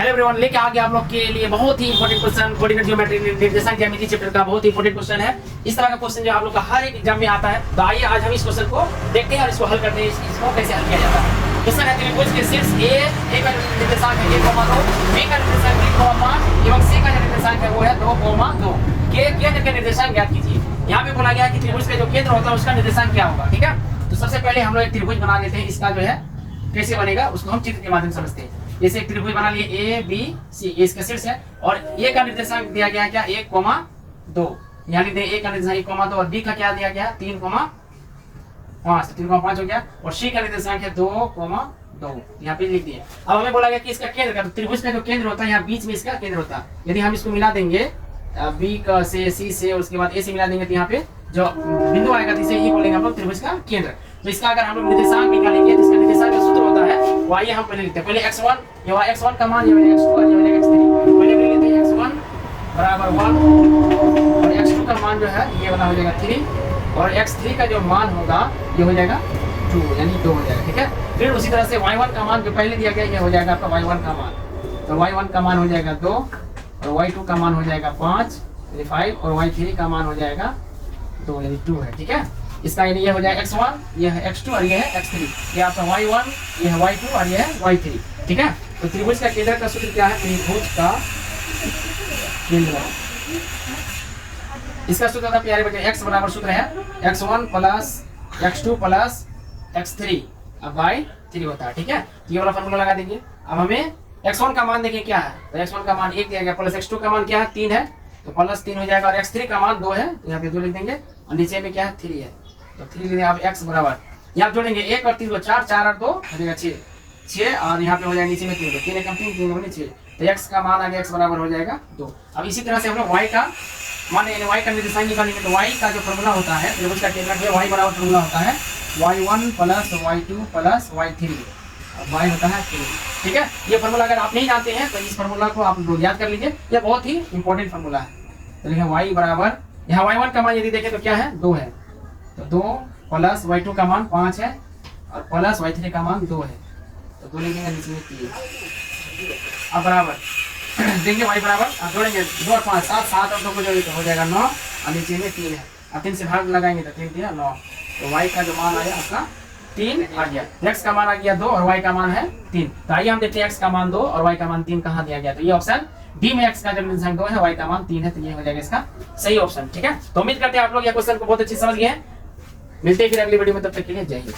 Hello everyone, लेके आ गया आप लोग के लिए बहुत ही इंपॉर्टेंट क्वेश्चन कोऑर्डिनेट ज्योमेट्री निर्देशांक ज्यामिति चैप्टर का बहुत ही इंपॉर्टेंट क्वेश्चन है। इस तरह का क्वेश्चन जो आप लोग का हर एक एग्जाम में आता है, तो आइए आज हम इस क्वेश्चन को देखते हैं और इसको हल करते हैं। इसको कैसे हल किया जाता है। क्वेश्चन है त्रिभुज के शीर्ष ए का निर्देशांक है 1,2, बी का निर्देशांक 3,5 एवं सी का निर्देशांक है वो है 2,2। केंद्र के निर्देशांक ज्ञात कीजिए। यहाँ पे बोला गया है कि त्रिभुज का जो केंद्र होता है उसका निर्देशांक क्या होगा। ठीक है, तो सबसे पहले हम लोग एक त्रिभुज बना लेते हैं। इसका जो है कैसे बनेगा उसको हम चित्र के माध्यम से समझते हैं। जैसे एक त्रिभुज बना लिए ए बी सी, ये इसका शीर्ष है और ए का निर्देशांक दिया गया है क्या 1,2, यानी ए का निर्देशांक 1,2 और बी का क्या दिया गया 3,5, 3,5 हो गया और सी का निर्देशांक है 2,2, यहाँ पे लिख दिए। अब हमें बोला गया कि इसका केंद्र का, त्रिभुज का जो केंद्र होता है यहाँ बीच में इसका केंद्र होता है। यदि हम इसको मिला देंगे बी का से सी से उसके बाद ए से मिला देंगे तो यहाँ पे जो बिंदु आएगा तो इसे ये बोलेंगे हम लोग त्रिभुज का केंद्र। तो इसका अगर हम लोग निर्देशांक निकालेंगे तो इसका निर्देशांक का सूत्र होता है वो आइए हम पहले लिखते हैं। पहले x1 ये वाला x1 का मान, ये वाला x2 और ये वाला x3। पहले ले लेते हैं x1 बराबर 1 और x2 का मान जो है ये वाला हो जाएगा 3 और x3 का जो मान होगा ये हो जाएगा 2, यानी 2 हो जाएगा। ठीक है, फिर उसी तरह से y1 का मान जो पहले दिया गया ये हो जाएगा आपका y1 का मान। तो y1 का मान हो जाएगा 2 और y2 का मान हो जाएगा 5 यानी 5 और y3 का मान हो जाएगा 2 यानी 2 है। ठीक है, इसका यानी ये हो जाएगा x1, ये है x2 और ये है x3। ये आपका y1, ये है y2 और ये है y3। ठीक है, तो त्रिभुज का केंद्र का सूत्र क्या है? त्रिभुज का केंद्र, इसका सूत्र था प्यारे बच्चे x बराबर सूत्र है x1 plus x2 plus x3 अब y3 होता है। ठीक है, तो ये वाला फार्मूला लगा देंगे। अब हमें x1 का मान देखिए क्या है, तो x1 का मान 1 दिया गया प्लस x2 का मान क्या है 3 है तो प्लस 3 हो जाएगा और x3 का मान 2 है तो यहाँ पे 2 लिख देंगे और नीचे में क्या है 3 है तो 3 लिख देंगे। आप x बराबर यहाँ जोड़ेंगे 1 और 3 को 4, 4 और 2 हो जाएगा 6 और यहाँ पे हो जाएगा नीचे में 3, 3 एकम 3, 3 6 तो x का मान आ गया x बराबर हो जाएगा 2। अब इसी तरह से हम लोग y का मान यानी y का निर्देशांक निकालेंगे तो y का जो फॉर्मूला होता है त्रिभुज का केंद्र में y बराबर फॉर्मूला होता है y1 plus y2 plus y3 y होता है 3। ठीक है, ये फॉर्मूला अगर आप नहीं जानते हैं तो इस फॉर्मूला को आप याद कर लीजिए, यह बहुत ही इंपॉर्टेंट फॉर्मूला है। तो लिखें y बराबर यहाँ y1 का मान यदि देखें तो क्या है 2 है तो 2 प्लस y2 का मान 5 है और प्लस y3 का मान 2 है तो 2 लिखेंगे नीचे में 3। अब बराबर देंगे y बराबर आप जोड़ेंगे 2 और 5 7, 7 और 2 को जोड़ेंगे तो हो जाएगा 9 और नीचे में 3 है। अब 3 से भाग लगाएंगे तो 3 3 9 तो y का जो मान आया आपका 3 आ गया। x का मान आ गया 2 और y का मान है 3। तो आइए हम देखते हैं x का मान 2 और y का मान 3 कहाँ दिया गया। तो ये ऑप्शन डी में x का जो निर्देशांक 2 है y का मान 3 है तो ये हो जाएगा इसका सही ऑप्शन। ठीक है, तो उम्मीद करते हैं आप लोग ये क्वेश्चन को बहुत अच्छी समझ गए हैं। मिलते हैं फिर अगली वीडियो में, तब तक के लिए जय हिंद।